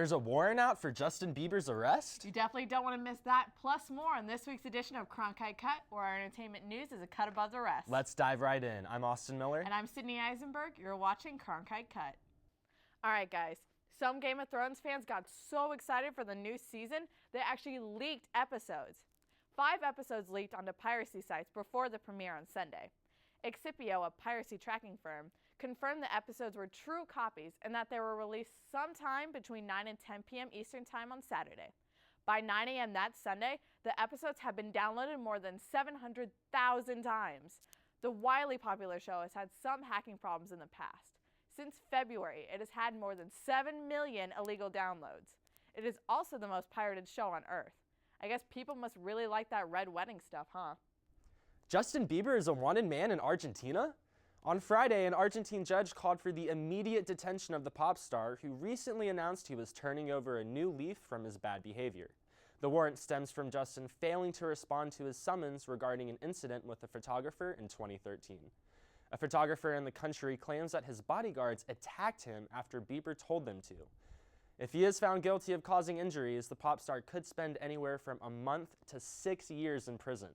There's a warrant out for Justin Bieber's arrest? You definitely don't want to miss that, plus more on this week's edition of Cronkite Cut, where our entertainment news is a cut above the rest. Let's dive right in. I'm Austin Miller. And I'm Sydney Eisenberg. You're watching Cronkite Cut. All right, guys. Some Game of Thrones fans got so excited for the new season, they actually leaked episodes. 5 episodes leaked onto piracy sites before the premiere on Sunday. Excipio, a piracy tracking firm, confirmed the episodes were true copies and that they were released sometime between 9 and 10 p.m. Eastern Time on Saturday. By 9 a.m. that Sunday, the episodes have been downloaded more than 700,000 times. The wildly popular show has had some hacking problems in the past. Since February, it has had more than 7 million illegal downloads. It is also the most pirated show on Earth. I guess people must really like that red wedding stuff, huh? Justin Bieber is a wanted man in Argentina? On Friday, an Argentine judge called for the immediate detention of the pop star, who recently announced he was turning over a new leaf from his bad behavior. The warrant stems from Justin failing to respond to his summons regarding an incident with a photographer in 2013. A photographer in the country claims that his bodyguards attacked him after Bieber told them to. If he is found guilty of causing injuries, the pop star could spend anywhere from a month to 6 years in prison.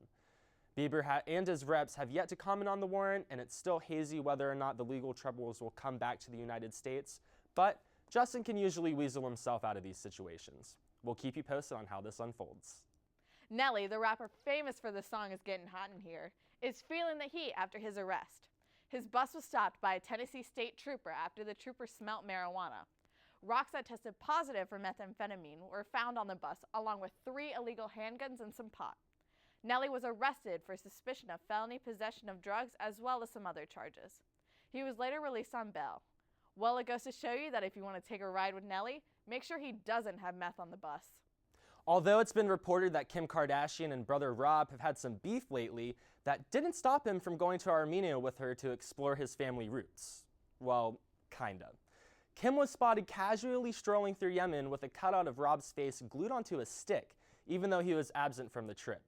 Bieber and his reps have yet to comment on the warrant, and it's still hazy whether or not the legal troubles will come back to the United States, but Justin can usually weasel himself out of these situations. We'll keep you posted on how this unfolds. Nelly, the rapper famous for the song It's Getting Hot in Here, is feeling the heat after his arrest. His bus was stopped by a Tennessee state trooper after the trooper smelt marijuana. Rocks that tested positive for methamphetamine were found on the bus, along with 3 illegal handguns and some pot. Nelly was arrested for suspicion of felony possession of drugs as well as some other charges. He was later released on bail. Well, it goes to show you that if you want to take a ride with Nelly, make sure he doesn't have meth on the bus. Although it's been reported that Kim Kardashian and brother Rob have had some beef lately, that didn't stop him from going to Armenia with her to explore his family roots. Well, kinda. Kim was spotted casually strolling through Yemen with a cutout of Rob's face glued onto a stick, even though he was absent from the trip.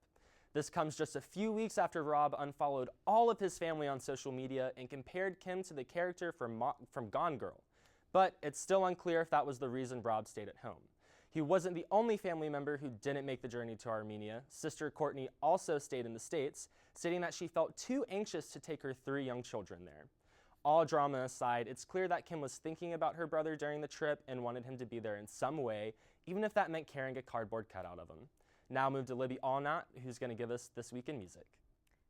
This comes just a few weeks after Rob unfollowed all of his family on social media and compared Kim to the character from Gone Girl. But it's still unclear if that was the reason Rob stayed at home. He wasn't the only family member who didn't make the journey to Armenia. Sister Courtney also stayed in the States, stating that she felt too anxious to take her 3 young children there. All drama aside, it's clear that Kim was thinking about her brother during the trip and wanted him to be there in some way, even if that meant carrying a cardboard cutout of him. Now move to Libby Allnut, who's going to give us This Week in Music.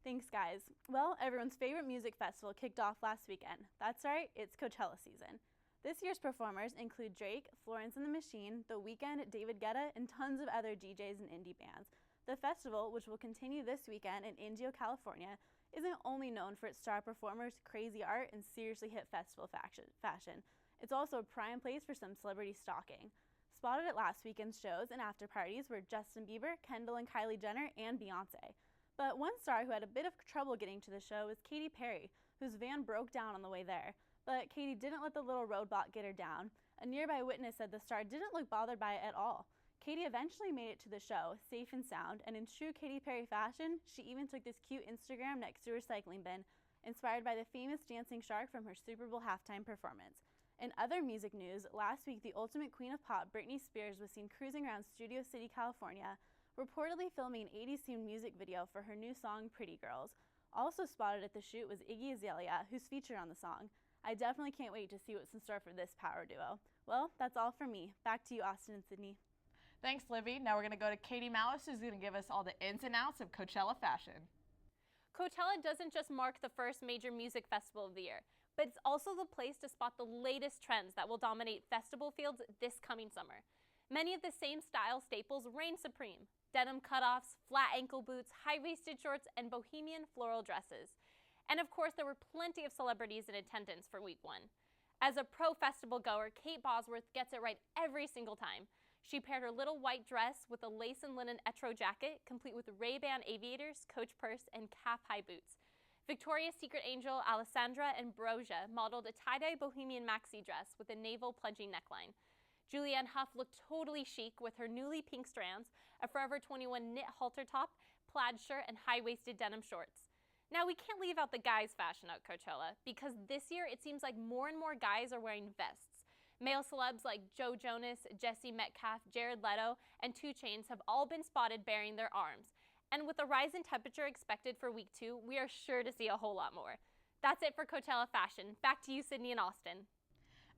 Thanks, guys. Well, everyone's favorite music festival kicked off last weekend. That's right, it's Coachella season. This year's performers include Drake, Florence and the Machine, The Weeknd, David Guetta, and tons of other DJs and indie bands. The festival, which will continue this weekend in Indio, California, isn't only known for its star performers, crazy art, and seriously hit festival fashion. It's also a prime place for some celebrity stalking. Spotted at last weekend's shows and after parties were Justin Bieber, Kendall and Kylie Jenner, and Beyonce. But one star who had a bit of trouble getting to the show was Katy Perry, whose van broke down on the way there. But Katy didn't let the little roadblock get her down. A nearby witness said the star didn't look bothered by it at all. Katy eventually made it to the show, safe and sound, and in true Katy Perry fashion, she even took this cute Instagram next to her recycling bin, inspired by the famous dancing shark from her Super Bowl halftime performance. In other music news, last week the ultimate queen of pop, Britney Spears, was seen cruising around Studio City, California, reportedly filming an 80s-themed music video for her new song, Pretty Girls. Also spotted at the shoot was Iggy Azalea, who's featured on the song. I definitely can't wait to see what's in store for this power duo. Well, that's all from me. Back to you, Austin and Sydney. Thanks, Libby. Now we're going to go to Katy Malice, who's going to give us all the ins and outs of Coachella Fashion. Coachella doesn't just mark the first major music festival of the year, but it's also the place to spot the latest trends that will dominate festival fields this coming summer. Many of the same style staples reign supreme: denim cutoffs, flat ankle boots, high-waisted shorts, and bohemian floral dresses. And of course, there were plenty of celebrities in attendance for week 1. As a pro festival goer, Kate Bosworth gets it right every single time. She paired her little white dress with a lace and linen etro jacket, complete with Ray-Ban aviators, Coach purse, and calf-high boots. Victoria's Secret angel Alessandra Ambrosia modeled a tie-dye bohemian maxi dress with a navel plunging neckline. Julianne Hough looked totally chic with her newly pink strands, a Forever 21 knit halter top, plaid shirt, and high-waisted denim shorts. Now, we can't leave out the guys' fashion at Coachella, because this year it seems like more and more guys are wearing vests. Male celebs like Joe Jonas, Jesse Metcalfe, Jared Leto, and 2 Chainz have all been spotted bearing their arms. And with a rise in temperature expected for week 2, we are sure to see a whole lot more. That's it for Coachella Fashion. Back to you, Sydney and Austin.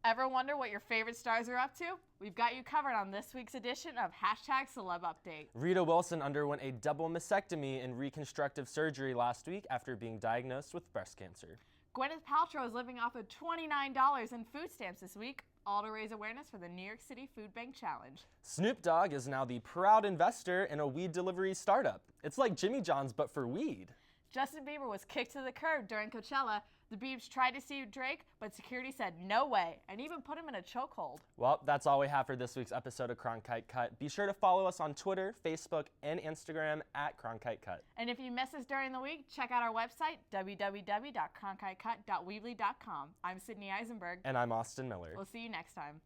Ever wonder what your favorite stars are up to? We've got you covered on this week's edition of #CelebUpdate. Rita Wilson underwent a double mastectomy and reconstructive surgery last week after being diagnosed with breast cancer. Gwyneth Paltrow is living off of $29 in food stamps this week, all to raise awareness for the New York City Food Bank Challenge. Snoop Dogg is now the proud investor in a weed delivery startup. It's like Jimmy John's, but for weed. Justin Bieber was kicked to the curb during Coachella. The Biebs tried to sue Drake, but security said no way, and even put him in a chokehold. Well, that's all we have for this week's episode of Cronkite Cut. Be sure to follow us on Twitter, Facebook, and Instagram at Cronkite Cut. And if you miss us during the week, check out our website, www.cronkitecut.weebly.com. I'm Sydney Eisenberg. And I'm Austin Miller. We'll see you next time.